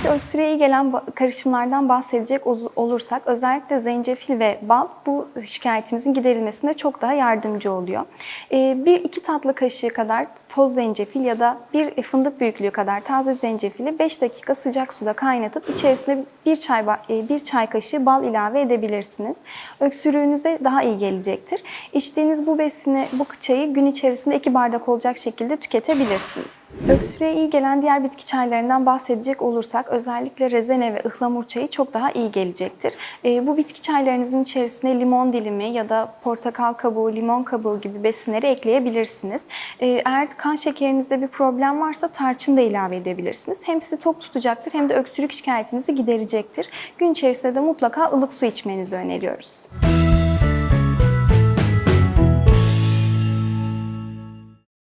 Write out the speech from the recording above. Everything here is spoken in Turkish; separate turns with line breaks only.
Şimdi öksürüğe iyi gelen karışımlardan bahsedecek olursak özellikle zencefil ve bal bu şikayetimizin giderilmesinde çok daha yardımcı oluyor. 1-2 tatlı kaşığı kadar toz zencefil ya da bir fındık büyüklüğü kadar taze zencefili 5 dakika sıcak suda kaynatıp içerisine bir çay kaşığı bal ilave edebilirsiniz. Öksürüğünüze daha iyi gelecektir. İçtiğiniz bu çayı gün içerisinde 2 bardak olacak şekilde tüketebilirsiniz. Öksürüğe iyi gelen diğer bitki çaylarından bahsedecek olursak özellikle rezene ve ıhlamur çayı çok daha iyi gelecektir. Bu bitki çaylarınızın içerisine limon dilimi ya da portakal kabuğu, limon kabuğu gibi besinleri ekleyebilirsiniz. Eğer kan şekerinizde bir problem varsa tarçın da ilave edebilirsiniz. Hem sizi tok tutacaktır hem de öksürük şikayetinizi giderecektir. Gün içerisinde de mutlaka ılık su içmenizi öneriyoruz.